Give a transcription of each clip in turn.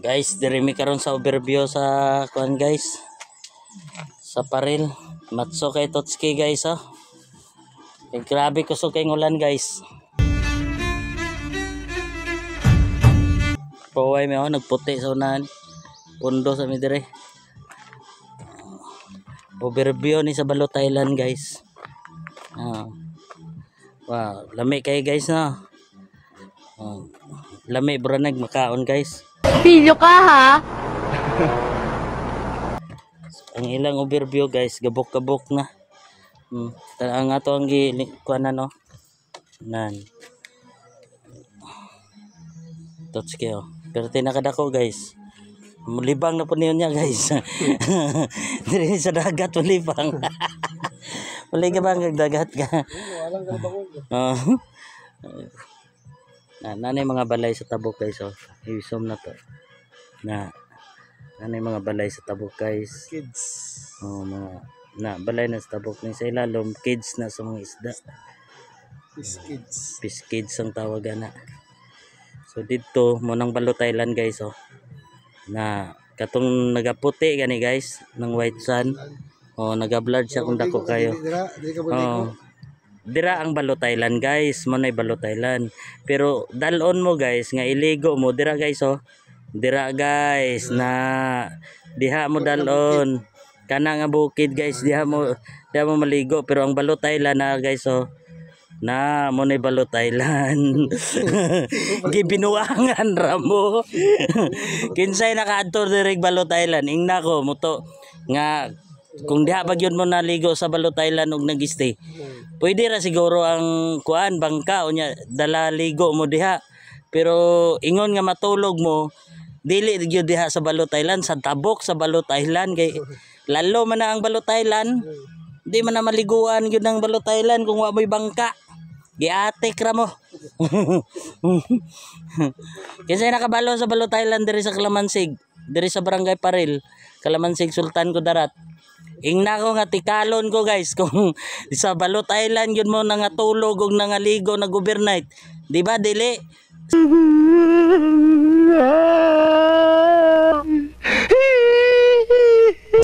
Guys, dirimi karon sa overview sa kuan guys. Sa paril. Matso kay Totski guys oh. Grabe kusog kay ulan guys. Paway mi oh nagputi sa unahan. Pundo sa mi dire. Overview ni sa Balot Island guys. Wow, lami kay guys no. Lami branag makaon guys. Pilyo ka ha? Ang ilang overview guys, gabok-gabok na. Ang ato ang kuanan no. Nan. Totski oh. Pero tinakadako guys. Mulibang na po niya guys. Diri sa dagat mulibang. Wala ka bang dagat ka? Nanay mga balay sa tabok guys oh. Isom na to. Nanay mga balay sa tabok guys. Kids. Oh, mga balay na sa tabok ni sa ilalom kids na sa mga isda. Fish kids ang tawagan na. So dito mo nang Balot Island guys oh. Na katong nagaputi gani guys ng white sand. Oh, naga-blurred siya kung dako kayo. Oh. Dira ang Balot Island guys, mo nay Balot Island. Pero dalon mo guys nga iligo mo dira guys oh. Dira guys na diha mo dalon. Kana nga bukid guys, diha mo maligo pero ang Balot Island na guys oh. Na mo nay Balot Island. Gibinuangan ra mo. Kinsay nakaadto diri Balot Island ingna ko mo to nga kung diha pag yun mo naligo sa Balot Island og nag-stay. Pwede ra siguro ang kuan bangka unya dala ligo mo diha. Pero ingon nga matulog mo dili gyud diha sa Balot Island, sa tabok sa Balot Island kay lalo man na ang Balot Island. Di man na maliguan gyud ang Balot Island kung wa mo'y bangka. Giatik ra mo. Kasi nakabalo sa Balot Island diri sa Kalamansig, diri sa Barangay Paril, Kalamansig, Sultan Kudarat. Ingna ko nga tikalon ko guys kung sa Balot Island yun mo nangatulog og nangaligo nag overnight. Di ba dili?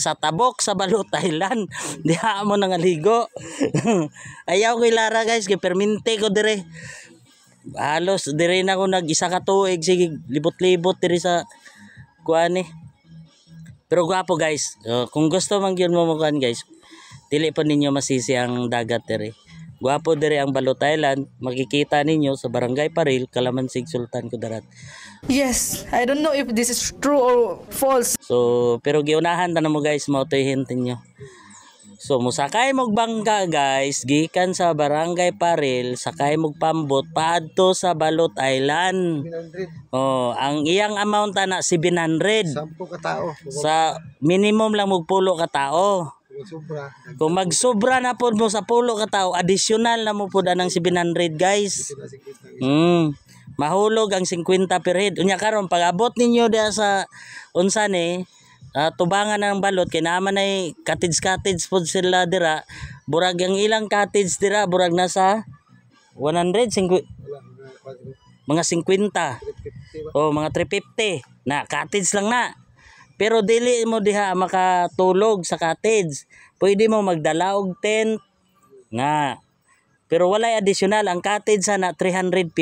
Sa tabok sa Balot Island diha mo nangaligo. Ayaw ko ilara guys kay permente ko dire. Halos dire na ko nag-isa ka tuig sige libot-libot dire sa kuan eh. Pero gwapo guys, kung gusto man gyud mo mukan guys, dili pa ninyo masisi ang dagat dire. Gwapo dire ang Balot Island, makikita ninyo sa Barangay Paril, Kalamansig, Sultan Kudarat. Yes, I don't know if this is true or false. So, pero giunahan ta na mo guys, mao toy hintin nyo. So, musakay mog bangka guys, gikan sa Barangay Paril, sakay mog pambot paadto sa Balot Island. 700. Oh, ang iyang amount na 700. 10 ka tao. Sa minimum lang mog 10 ka tao. Sobra. Kung magsobra na po mo sa 10 ka tao, additional na mo po ng 700 guys. Mahulog ang 50 per head. Unya karon pag-abot ninyo diha sa unsan tubangan ng balot kay naman ay cottage po sila dira. Burag ang ilang cottage dira burag nasa 100 mga 50. Oh, mga 350 na cottage lang na. Pero dili mo diha makatulog sa cottage. Pwede mo magdala og tent nga. Pero walay additional ang cottage na 350.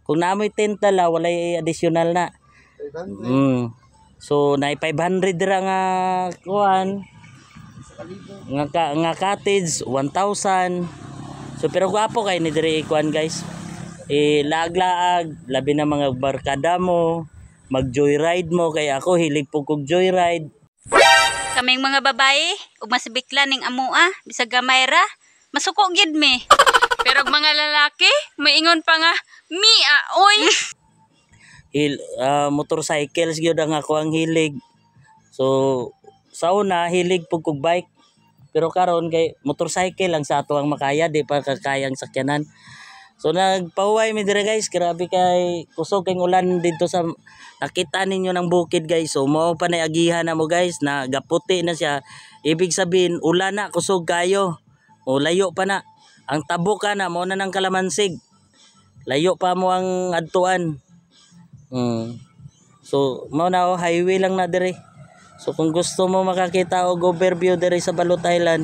Kung naamoy tent dala walay additional na. So na 500 dira nga kuan. Nga cottage 1,000. So pero gwapo kay ni diri kuan guys. Laag-laag labi na mga barkada mo. Mag-joyride mo kay ako hilig po kog joyride. Kaming mga babae ug masibikla ning amua bisag gamay ra masuko gyud mi. Pero mga lalaki maingon pa nga mia oy. Motorcycles gyud ang ako ang hilig. So sa una hilig po kog bike. Pero karon kay motorcycle lang sa ato ang makaya di pa kakayang sakyanan. So nagpahuway mi dire guys, grabe kay kusog kay ulan dito sa nakita ninyo ng bukid guys. So mao pa na agihan na mo guys na gaputi na siya. Ibig sabihin ulan na kusog kayo. O layo pa na. Ang tabok ka na mo na ng Kalamansig. Layo pa mo ang adtuan. So mao na highway lang na dire. So kung gusto mo makakita og overview dire sa Balot Island,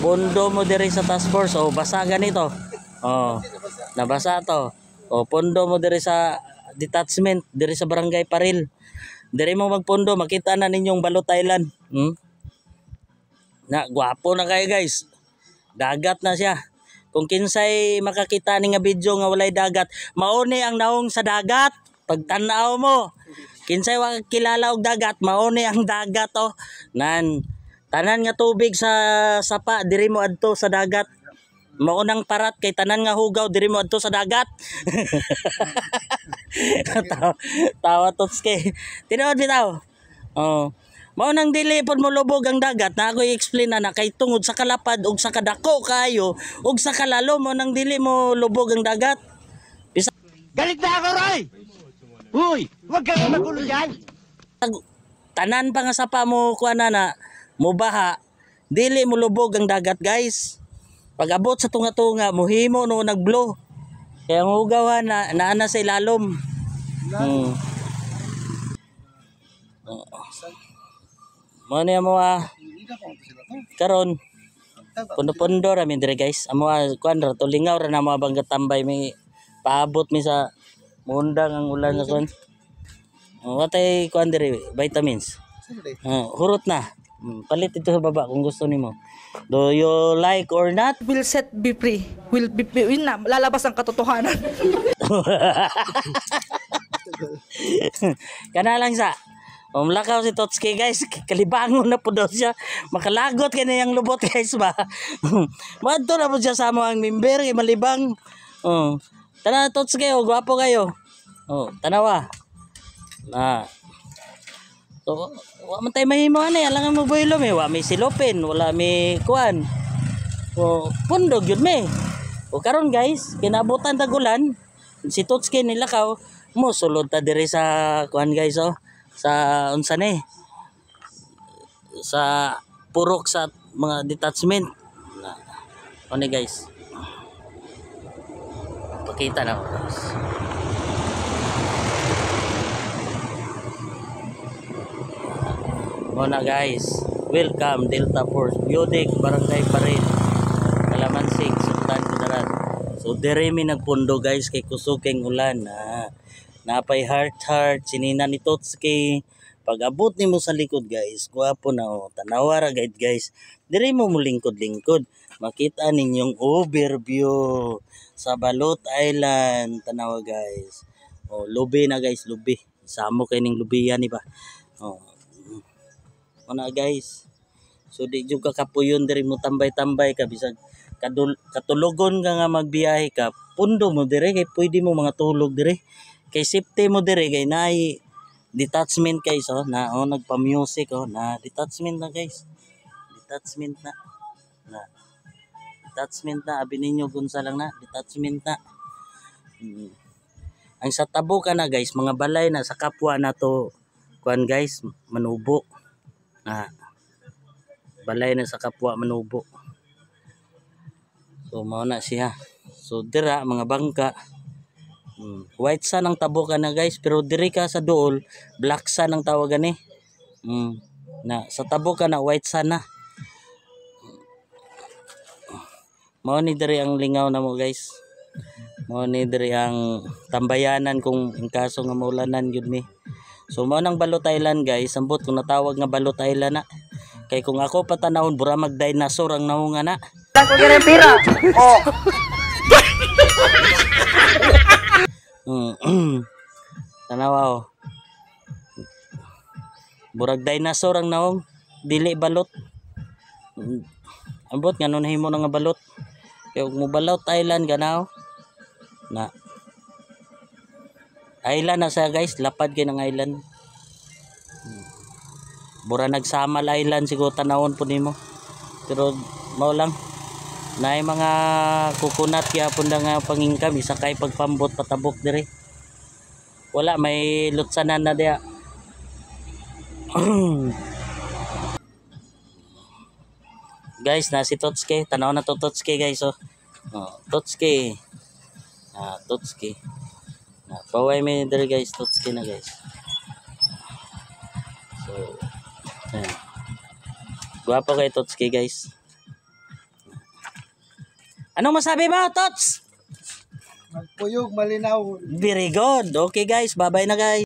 pondo mo dire sa task force. Basa ganito. Nabasa to. Pondo mo dire sa detachment dire sa Barangay Paril. Dire mo magpondo, makita na ninyong Balot Island. Na gwapo na kayo guys. Dagat na siya. Kung kinsay makakita ni nga video nga walay dagat, mauni ang naong sa dagat. Pagtanaw mo, kinsay wa kilala og dagat, mauni ang dagat tanan nga tubig sa sapa diri mo adto sa dagat. Maunang parat kay tanan nga hugaw diri mo adto sa dagat. tawa Totske. Tinuod bitaw. Mao nang dili pod mo lubog ang dagat na ako i-explain na kay tungod sa kalapad ug sa kadako kayo ug sa kalalo mo nang dili mo lubog ang dagat. Galit na ako, Roy! Uy, huwag kang magulo dyan! Tanan pa nga sapa mo kuana na mo baha, dili mo lubog ang dagat guys. Pag abot sa tunga-tunga mohimo no nagblow. Kaya ang hugawan na naana sa ilalom. Mo niya mo karon pundo-pundo ra mi dire guys. Amo kuan ra to lingaw ra na mga bangga tambay may paabot mi sa mundang ang ulan na kuan. Watay kuan dire vitamins. Hurot na. Palit ito sa baba kung gusto nimo. Do you like or not? Will set be free. Will na lalabas ang katotohanan. Kana lang sa lakaw si Totske guys, kalibangon na po daw siya. Makalagot kay na yung lubot guys ba. Madto na po siya sa mga member kay malibang. Tana Totske, gwapo kayo. Tanawa. So, wa man tay mahimo ani, alangan mo boylo me, wa may silopin, wala may kuan. Pundog yun me. Karon guys, kinabutan tagulan, si Totske nilakaw mo sulod ta dire sa kuan guys sa unsa ni sa purok sa mga detachment na guys pakita na guys. Muna guys, welcome Delta Force Biodik Barangay Paril Kalamansig Sultan Kudarat. So dire mi nagpundo guys kay kusukeng ulan napay heart sinina ni Totske. Pag abot nimo sa likod guys, gwapo na tanawara guys. Dire mo lingkod makita ninyong overview sa Balot Island. Tanawa guys. Lubi na guys, lubi. Samo kay ning lubiyan ni ba. Muna guys. So di jud ka kapuyon dire mo tambay-tambay ka bisag katulogon ka nga magbiyahe ka. Pundo mo dire kay pwede mo mga tulog dire. Kay safety mo dire kay naay detachment guys na nagpa-music na detachment na guys. Detachment na abi ninyo gunsa lang na detachment na. Ang sa tabo ka na guys, mga balay na sa kapwa na to kuan guys, manubo. Balay na sa kapwa manubo. So mao na siya. So dira mga bangka white sun ang tabo ka na guys, pero diri ka sa duol black sun ang tawagan ni. Na sa tabo ka na white sun na. Mao ni diri ang lingaw na mo guys. Mao ni diri ang tambayanan kung in kaso nga maulanan gyud mi. So mao nang Balot Island guys, ambot kung natawag nga Balot Island na. Kay kung ako patanawon bura mag dinosaur ang naunga na. Ako gire pira. Tanawa burag dinosaur ang naong dili balot. Ambot nga nun himo na nga balot. Kay ug mo Balot Island ganaw na island na sa guys, lapad kay ng island. Bura nagsamal island siguro tanawon po nimo. Pero mao lang naay mga kukunat kaya punda nga pangingkam isa kay pagpambot patabok dire. Wala may lutsanan na dia. Guys, na si Totske, tanaw na to Totske guys Totske. Totski. Paway may dere guys, Totski na guys. So, ayan. Guwapo kay Totski guys. Anong masabi mo, Tots? Magpuyog, malinaw. Very good. Okay guys, bye-bye na guys.